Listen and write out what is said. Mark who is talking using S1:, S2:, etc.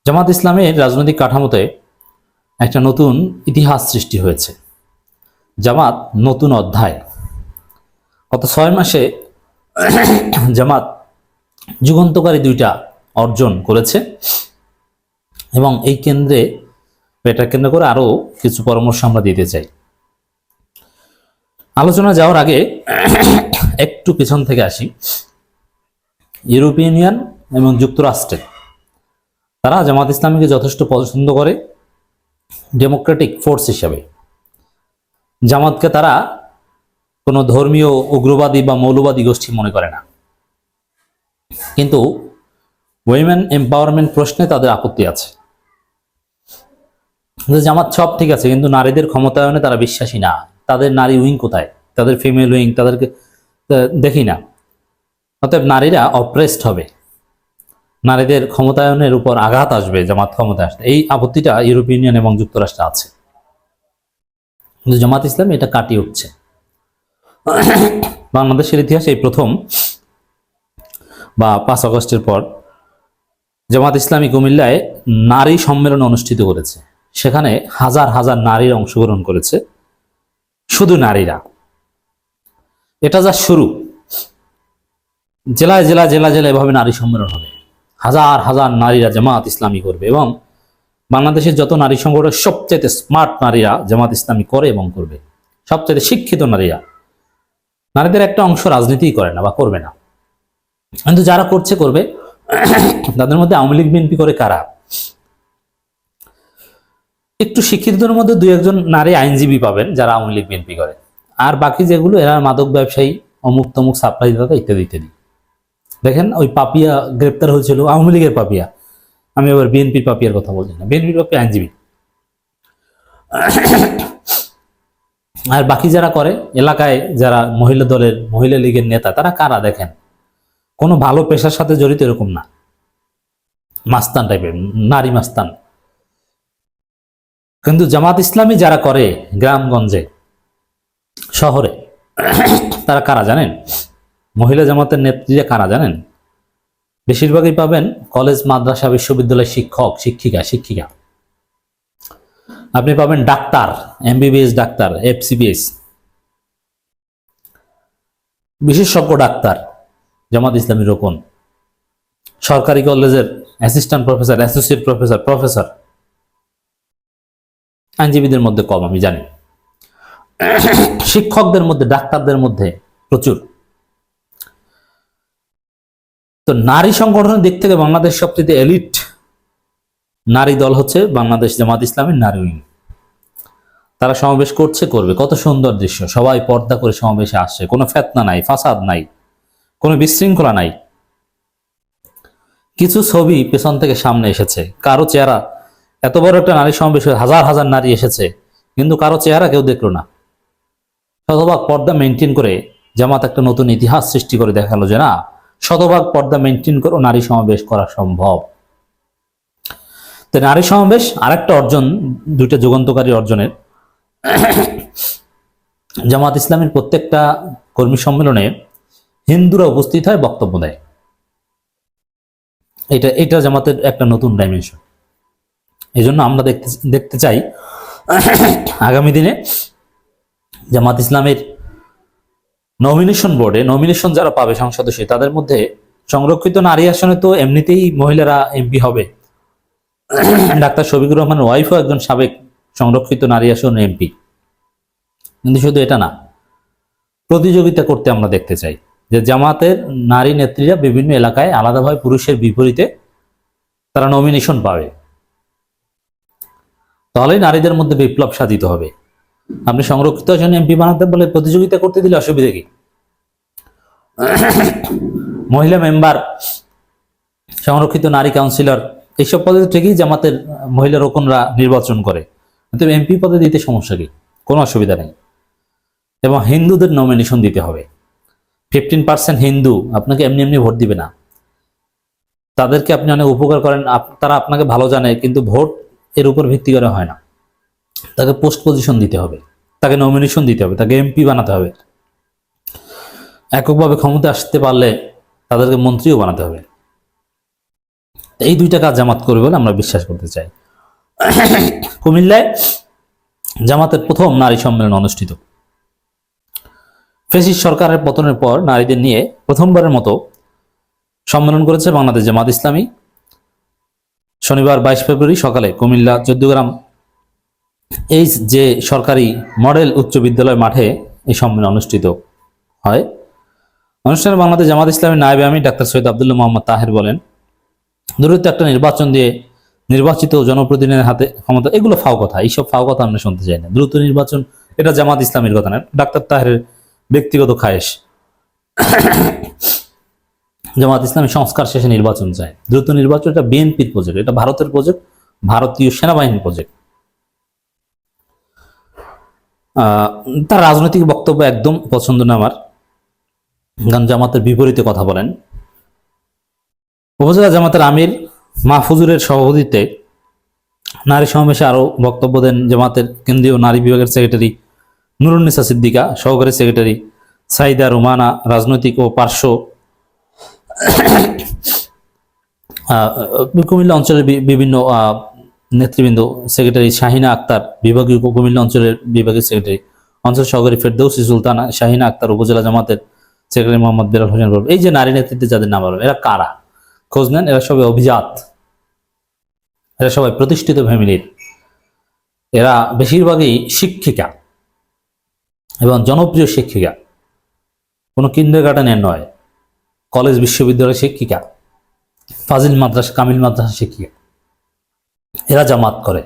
S1: জামাত ইসলামের রাজনৈতিক কাঠামোতে একটা নতুন ইতিহাস সৃষ্টি হয়েছে। জামাত নতুন অধ্যায়। গত 6 মাসে জামাত যুগান্তকারী দুইটা অর্জন করেছে এবং এটা কেন্দ্র করে আরো কিছু পরামর্শ আমরা দিতে চাই। আলোচনা যাওয়ার আগে একটু পেছন থেকে আসি। ইউরোপিয়ান ইউনিয়ন এবং যুক্তরাষ্ট্রে তারা জামাত ইসলামীকে যথেষ্ট পছন্দ করে ডেমোক্রেটিক ফোর্স হিসাবে। জামাতকে তারা কোনো ধর্মীয় উগ্রবাদী বা মৌলবাদী গোষ্ঠী মনে করে না, কিন্তু উইমেন এম্পাওয়ারমেন্ট প্রশ্নে তাদের আপত্তি আছে। জামাত সব ঠিক আছে, কিন্তু নারীদের ক্ষমতায়নে তারা বিশ্বাসী না। তাদের নারী উইং কোথায়? তাদের ফিমেল উইং তাদেরকে দেখি না। অতএব নারীরা অপ্রেসড হবে, নারীদের ক্ষমতায়নের উপর আঘাত আসবে জামাত ক্ষমতায় আসবে, এই আপত্তিটা ইউরোপিয়ান ইউনিয়ন এবং যুক্তরাষ্ট্রে আছে। কিন্তু জামাত ইসলাম এটা কাটিয়ে উঠছে। বাংলাদেশের ইতিহাসে এই প্রথম বা 5 আগস্টের পর জামাত ইসলামী কুমিল্লায় নারী সম্মেলন অনুষ্ঠিত করেছে। সেখানে হাজার হাজার নারীর অংশগ্রহণ করেছে, শুধু নারীরা। এটা যা শুরু, জেলায় জেলায় জেলায় জেলায় এভাবে নারী সম্মেলন হবে। হাজার হাজার নারীরা জামাত ইসলামী করবে এবং বাংলাদেশের যত নারী সংগঠন সবচেয়ে স্মার্ট নারীরা জামাত ইসলামী করে এবং করবে। সবচেয়ে শিক্ষিত নারীরা। নারীদের একটা অংশ রাজনীতি করে না বা করবে না, কিন্তু যারা করছে করবে। তাদের মধ্যে আওয়ামী লীগ বিএনপি করে কারা? একটু শিক্ষিতদের মধ্যে 2-1 নারী আইনজীবী পাবেন যারা আওয়ামী লীগ বিএনপি করে, আর বাকি যেগুলো এরা মাদক ব্যবসায়ী, অমুক তমুক সাপ্লাই দাতা ইত্যাদি ইত্যাদি। দেখেন ওই পাপিয়া গ্রেপ্তার হয়েছিল, আওয়ামী লীগের পাপিয়া। আমি এবার বিএনপির পাপিয়ার কথা বলছি না, বিএনপির পাপিয়া আইনজীবী। আর বাকি যারা করে এলাকায়, যারা মহিলা দলের মহিলা লীগের নেতা, তারা কারা দেখেন? কোনো ভালো পেশার সাথে জড়িত এরকম না, মাস্তান টাইপের, নারী মাস্তান। কিন্তু জামাত ইসলামী যারা করে গ্রামগঞ্জে শহরে, তারা কারা জানেন? মহিলা জামাতের নেত্রীরা কারা জানেন? বেশিরভাগই পাবেন কলেজ, মাদ্রাসা, বিশ্ববিদ্যালয়ের শিক্ষক, শিক্ষিকা। আপনি পাবেন ডাক্তার, এমবিবিএস ডাক্তার, এফসিবিএস বিশেষজ্ঞ ডাক্তার, জামাত ইসলামী রোকন। সরকারি কলেজের অ্যাসিস্ট্যান্ট প্রফেসর, অ্যাসোসিয়েট প্রফেসর। আইনজীবীদের মধ্যে কম, আমি জানি। শিক্ষকদের মধ্যে, ডাক্তারদের মধ্যে প্রচুর। তো নারী সংগঠনের দিক থেকে বাংলাদেশ সবচেয়ে এলিট নারী দল হচ্ছে বাংলাদেশ জামাত ইসলামের নারী উইং। তারা সমাবেশ করবে, কত সুন্দর দৃশ্য। সবাই পর্দা করে সমাবেশে আসছে, কোনো ফেতনা নাই, ফাসাদ নাই, কোনো বিশৃঙ্খলা নাই। কিছু ছবি পেছন থেকে সামনে এসেছে, কারো চেহারা, এত বড় একটা নারী সমাবেশ, হাজার হাজার নারী এসেছে, কিন্তু কারো চেহারা কেউ দেখলো না। শতভাগ পর্দা মেনটেন করে জামাত একটা নতুন ইতিহাস সৃষ্টি করে দেখালো যে না, শতভাগ পর্দা মেনটেন করে নারী সমাবেশ করা সম্ভব। তো নারী সমাবেশ আরেকটা অর্জন, 2টা যুগান্তকারী অর্জনের। জামাত ইসলামের প্রত্যেকটা কর্মী সম্মেলনে হিন্দুরা উপস্থিত হয়, বক্তব্য দেয়। এটা জামাতের একটা নতুন ডাইমেনশন। এই জন্য আমরা দেখতে চাই আগামী দিনে জামাত ইসলামের নমিনেশন বোর্ডে নমিনেশন যারা পাবে সংসদ সদস্য, তাদের মধ্যে সংরক্ষিত নারী আসনে তো এমনিতেই মহিলারা এমপি হবে। ডাক্তার শফিকুর রহমানের ওয়াইফও একজন সাবেক সংরক্ষিত নারী আসন এমপি। কিন্তু শুধু এটা না, প্রতিযোগিতা করতে আমরা দেখতে চাই যে জামাতের নারী নেত্রীরা বিভিন্ন এলাকায় আলাদাভাবে পুরুষের বিপরীতে তারা নমিনেশন পাবে। তাহলে নারীদের মধ্যে বিপ্লব সাধিত হবে। আপনি সংরক্ষিত আসনে এমপি বানাতে বলে প্রতিযোগিতা করতে দিলে অসুবিধা কি? মহিলা মেম্বার, সংরক্ষিত নারী কাউন্সিলর, এইসব পদে ঠিকই জামাতের মহিলা রোকনরা নির্বাচন করে, কিন্তু এমপি পদে দিতে সমস্যা কি? কোনো অসুবিধা নেই। এবং হিন্দুদের নমিনেশন দিতে হবে। 15% হিন্দু আপনাকে এমনি এমনি ভোট দিবে না। তাদেরকে আপনি অনেক উপকার করেন, তারা আপনাকে ভালো জানে, কিন্তু ভোট এর উপর ভিত্তি করে হয় না। তাকে পোস্ট পজিশন দিতে হবে, তাকে নমিনেশন দিতে হবে, তাকে এমপি বানাতে হবে। এককভাবে ক্ষমতা আসতে পারলে তাদেরকে মন্ত্রীও বানাতে হবে। এই দুইটা কাজ জামাত করবে বলে আমরা বিশ্বাস করতে চাই। কুমিল্লায় জামাতের প্রথম নারী সম্মেলন অনুষ্ঠিত। ফ্যাসিস্ট সরকারের পতনের পর নারীদের নিয়ে প্রথমবারের মতো সম্মেলন করেছে বাংলাদেশ জামাত ইসলামী। শনিবার 22 ফেব্রুয়ারি সকালে কুমিল্লা 14 গ্রাম এই যে সরকারি মডেল উচ্চ বিদ্যালয় মাঠে এই সম্মেলন অনুষ্ঠিত হয়। অনুষ্ঠানে বাংলাদেশ জামাত ইসলামীর নায়েবে আমির ডাক্তার সৈয়দ আব্দুল্লাহ মোহাম্মদ তাহের বলেন, দ্রুত একটা নির্বাচন দিয়ে নির্বাচিত জনপ্রতিনিধির হাতে ক্ষমতা, এগুলো ফাও কথা, এইসব ফাও কথা আমরা শুনতে চাই না। দ্রুত নির্বাচন এটা জামাত ইসলামীর কথা না, ডাক্তার তাহেরের ব্যক্তিগত খায়েশ। জামাত ইসলামী সংস্কার শেষে নির্বাচন চায়, দ্রুত নির্বাচন এটা বিএনপির প্রজেক্ট, এটা ভারতের প্রজেক্ট, ভারতীয় সেনাবাহিনীর প্রজেক্ট। তার রাজনৈতিক বক্তব্য একদম পছন্দ না আমার, কারণ জামাতের বিপরীতে কথা বলেন। উপজেলা জামাতের আমির মাহফুজুরের সভাপতিত্বে নারী সমাবেশে আরো বক্তব্য দেন জামাতের কেন্দ্রীয় নারী বিভাগের সেক্রেটারি নুরুন্নিসা সিদ্দিকা, সহকারী সেক্রেটারি সাইদা রুমানা, রাজনৈতিক ও পার্শ্ব কুমিল্লা অঞ্চলের বিভিন্ন নেতৃবৃন্দ, সেক্রেটারি শাহিনা আক্তার, বিভাগীয় কুমিল্লা অঞ্চলের বিভাগীয় সেক্রেটারি, অঞ্চল সহকারী ফেরদৌসী সুলতানা, শাহিনা আক্তার, উপজেলা জামাতের সেক্রেটারি মোহাম্মদ বেলাল হোসেন। এই যে নারী নেতৃত্বে যাদের নাম বলবেন, এরা কারা? খোঁজ নেন, এরা সবাই অভিজাত, এরা সবাই প্রতিষ্ঠিত ফ্যামিলির, এরা বেশিরভাগই শিক্ষিকা এবং জনপ্রিয় শিক্ষিকা, কোনো কিন্ডারগার্টেনের নয়, কলেজ বিশ্ববিদ্যালয়ের শিক্ষিকা, ফাজিল মাদ্রাসা, কামিল মাদ্রাসা শিক্ষিকা। এরা জামাত করে।